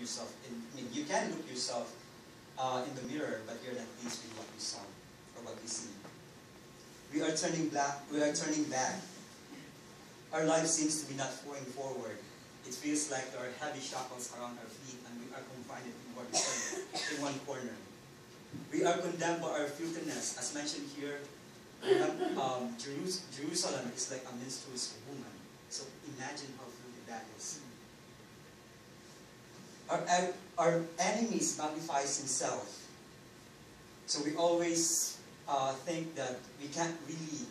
yourself in. I mean, you can look yourself in the mirror, but you're not pleased with what you saw or what you see. We are turning back. Our life seems to be not going forward. It feels like there are heavy shackles around our feet, and we are confined in one corner. We are condemned by our filthiness. As mentioned here, Jerusalem is like a menstruous woman. So imagine how filthy that is. Our enemies magnifies himself. So we always think that we can't really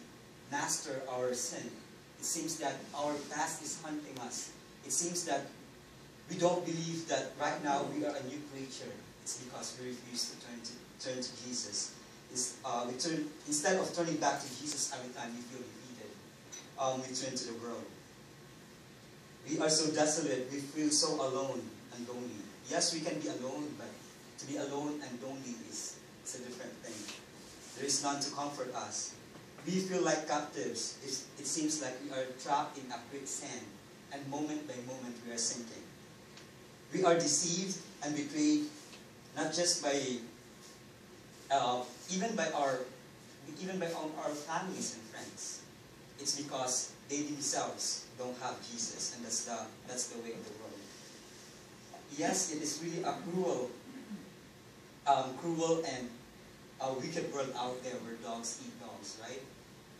master our sin. It seems that our past is hunting us. It seems that we don't believe that right now we are a new creature. It's because we refuse to turn to Jesus. Instead of turning back to Jesus every time we feel defeated, we turn to the world. We are so desolate. We feel so alone and lonely. Yes, we can be alone, but to be alone and lonely is a different thing. There is none to comfort us. We feel like captives. It seems like we are trapped in a quicksand, and moment by moment we are sinking. We are deceived and betrayed, not just by even by our families and friends. It's because they themselves don't have Jesus, and that's the way of the world. Yes, it is really a cruel and a wicked world out there where dogs eat dogs, right?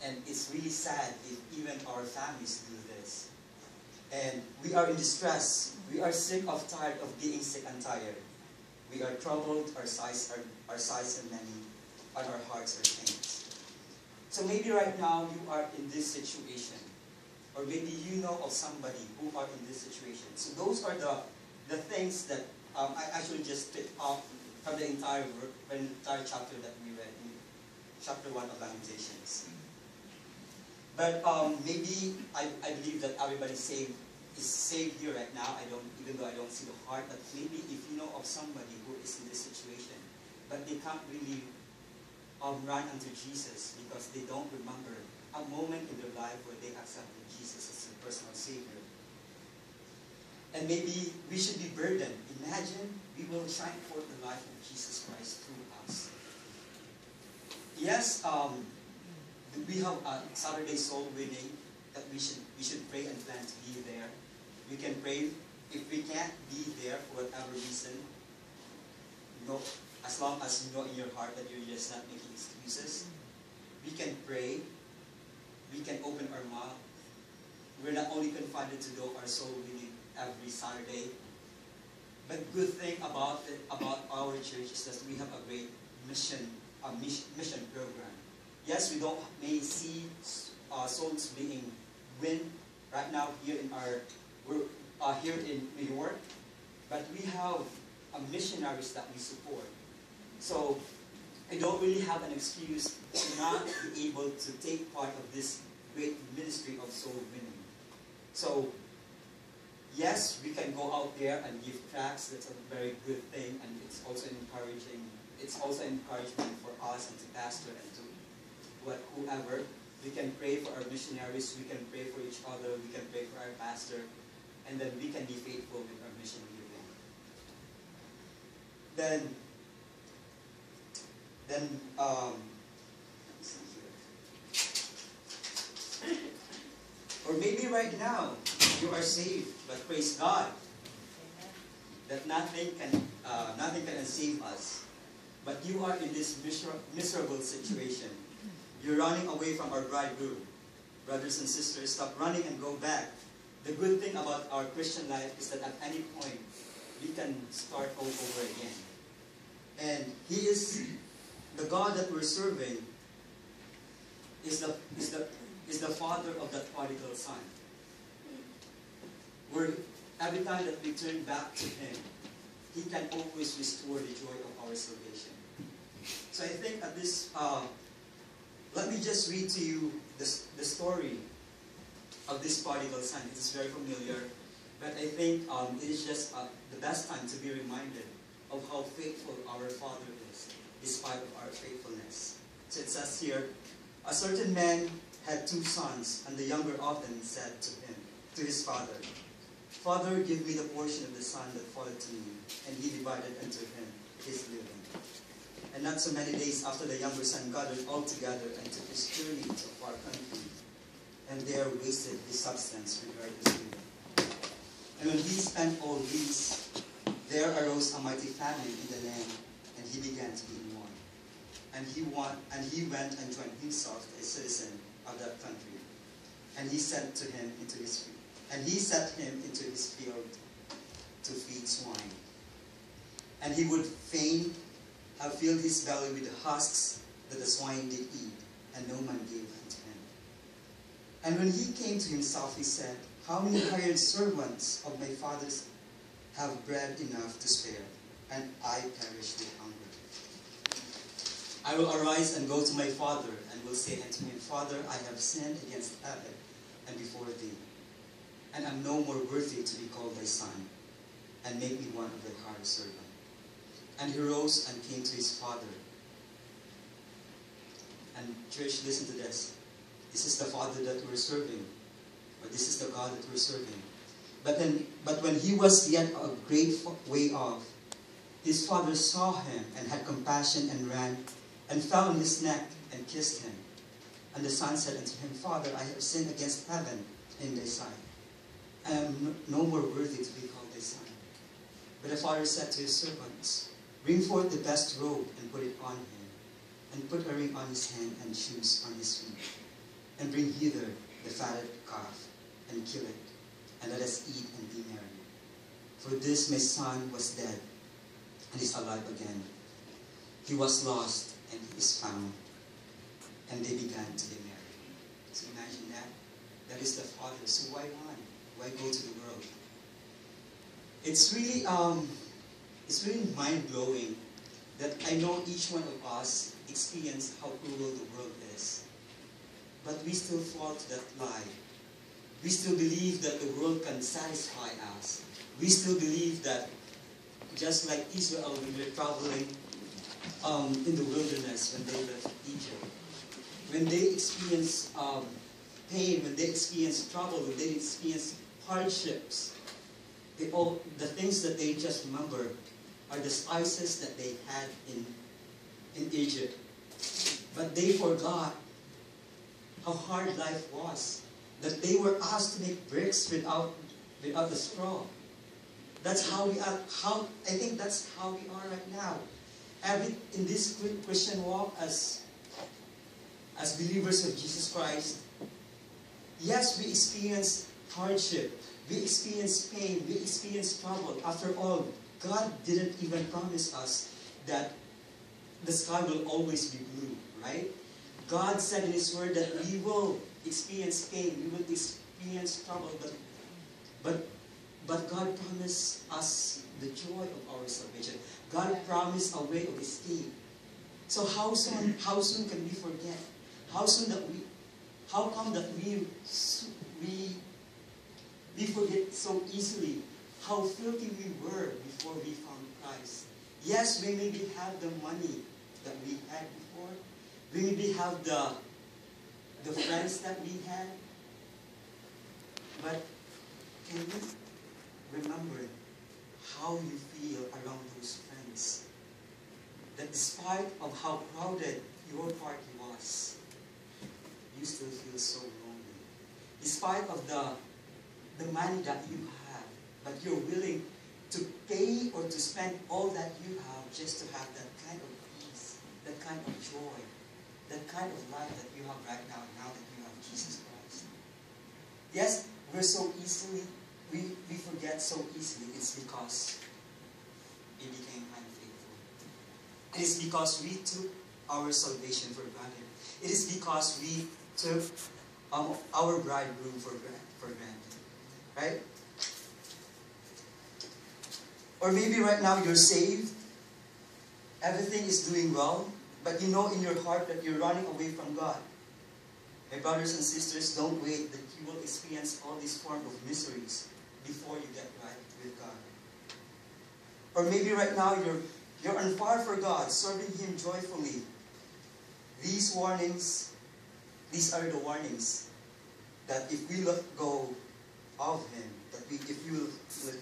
And it's really sad if even our families do this. And we are in distress. We are sick of tired of being sick and tired. We are troubled, our sighs are many, and our hearts are faint. So maybe right now you are in this situation, or maybe you know of somebody who are in this situation. So those are the things that I actually just picked up from the entire chapter that we read in chapter 1 of Lamentations. But maybe I believe that everybody is saved here right now. Even though I don't see the heart, but maybe if you know of somebody who is in this situation, but they can't really run unto Jesus because they don't remember a moment in their life where they accepted Jesus as their personal Savior. And maybe we should be burdened. Imagine we will shine forth the life of Jesus Christ through us. Yes, we have a Saturday soul winning that we should pray and plan to be there. We can pray if we can't be there for whatever reason. As long as you know in your heart that you're just not making excuses, we can pray. We can open our mouth. We're not only confined to do our soul winning every Saturday, but good thing about our church is that we have a great mission program. Yes, we may see souls being win right now here here in New York, but we have missionaries that we support. So I don't really have an excuse to not be able to take part of this great ministry of soul winning. So yes, we can go out there and give tracts. That's a very good thing, and it's also encouraging. It's also encouragement for us and to pastor and to whoever. We can pray for our missionaries. We can pray for each other. We can pray for our pastor, and then we can be faithful with our mission giving. Then let's see here. Or maybe right now you are saved, but praise God that nothing can unsave us. But you are in this miserable situation. You're running away from our bridegroom. Brothers and sisters, stop running and go back. The good thing about our Christian life is that at any point we can start all over again. And He is the God that we're serving is the Father of that prodigal son. Every time that we turn back to Him, He can always restore the joy of our salvation. So I think at this, let me just read to you the story of this prodigal son. It is very familiar, but I think it is just the best time to be reminded of how faithful our Father is, despite of our faithfulness. So it says here, a certain man had 2 sons, and the younger often said to his father, Father, give me the portion of the son that falleth to me. And he divided unto him his living. And not so many days after, the younger son gathered all together and took his journey to a far country, and there wasted his substance regardless of living. And when he spent all these, there arose a mighty famine in the land, and he began to be in want. And he went and joined himself to a citizen of that country, and he set him into his field to feed swine. And he would fain have filled his belly with the husks that the swine did eat, and no man gave unto him. And when he came to himself, he said, How many hired servants of my father's have bread enough to spare, and I perish with hunger? I will arise and go to my father, and will say unto him, Father, I have sinned against heaven and before thee, and am no more worthy to be called thy son, and make me one of thy hired servants. And he rose and came to his father. And church, listen to this. This is the Father that we're serving, or this is the God that we're serving. But when he was yet a great way off, his father saw him and had compassion and ran and fell on his neck and kissed him. And the son said unto him, Father, I have sinned against heaven in thy sight. I am no more worthy to be called thy son. But the father said to his servants, Bring forth the best robe and put it on him, and put a ring on his hand and shoes on his feet. And bring hither the fatted calf, and kill it, and let us eat and be merry. For this my son was dead, and is alive again. He was lost, and he is found. And they began to be merry. So imagine that. That is the Father. So why run? Why go to the world? It's really mind-blowing that I know each one of us experience how cruel the world is. But we still fall to that lie. We still believe that the world can satisfy us. We still believe that, just like Israel when they were traveling in the wilderness when they left Egypt, when they experience pain, when they experience trouble, when they experience hardships, the things that they just remember are the spices that they had in Egypt. But they forgot how hard life was, that they were asked to make bricks without the straw. That's how we are. I think that's how we are right now. In this Christian walk as believers of Jesus Christ, yes, we experience hardship, we experience pain, we experience trouble. After all, God didn't even promise us that the sky will always be blue, right? God said in His Word that we will experience pain, we will experience trouble, but God promised us the joy of our salvation. God promised a way of escape. So how soon can we forget? How come that we forget so easily how filthy we were before we found Christ? Yes, we maybe have the money that we had before. We maybe have the friends that we had. But can you remember how you feel around those friends? That despite of how crowded your party was, you still feel so lonely. Despite of the money that you have, but you're willing to pay or to spend all that you have just to have that kind of peace, that kind of joy, that kind of life that you have right now that you have Jesus Christ. Yes, we forget so easily. It's because we became unfaithful. It is because we took our salvation for granted. It is because we took our bridegroom for granted. Right? Or maybe right now you're saved, everything is doing well, but you know in your heart that you're running away from God. My brothers and sisters, don't wait that you will experience all these forms of miseries before you get right with God. Or maybe right now you're on fire for God, serving Him joyfully. These are the warnings that if we let go of Him, that if you will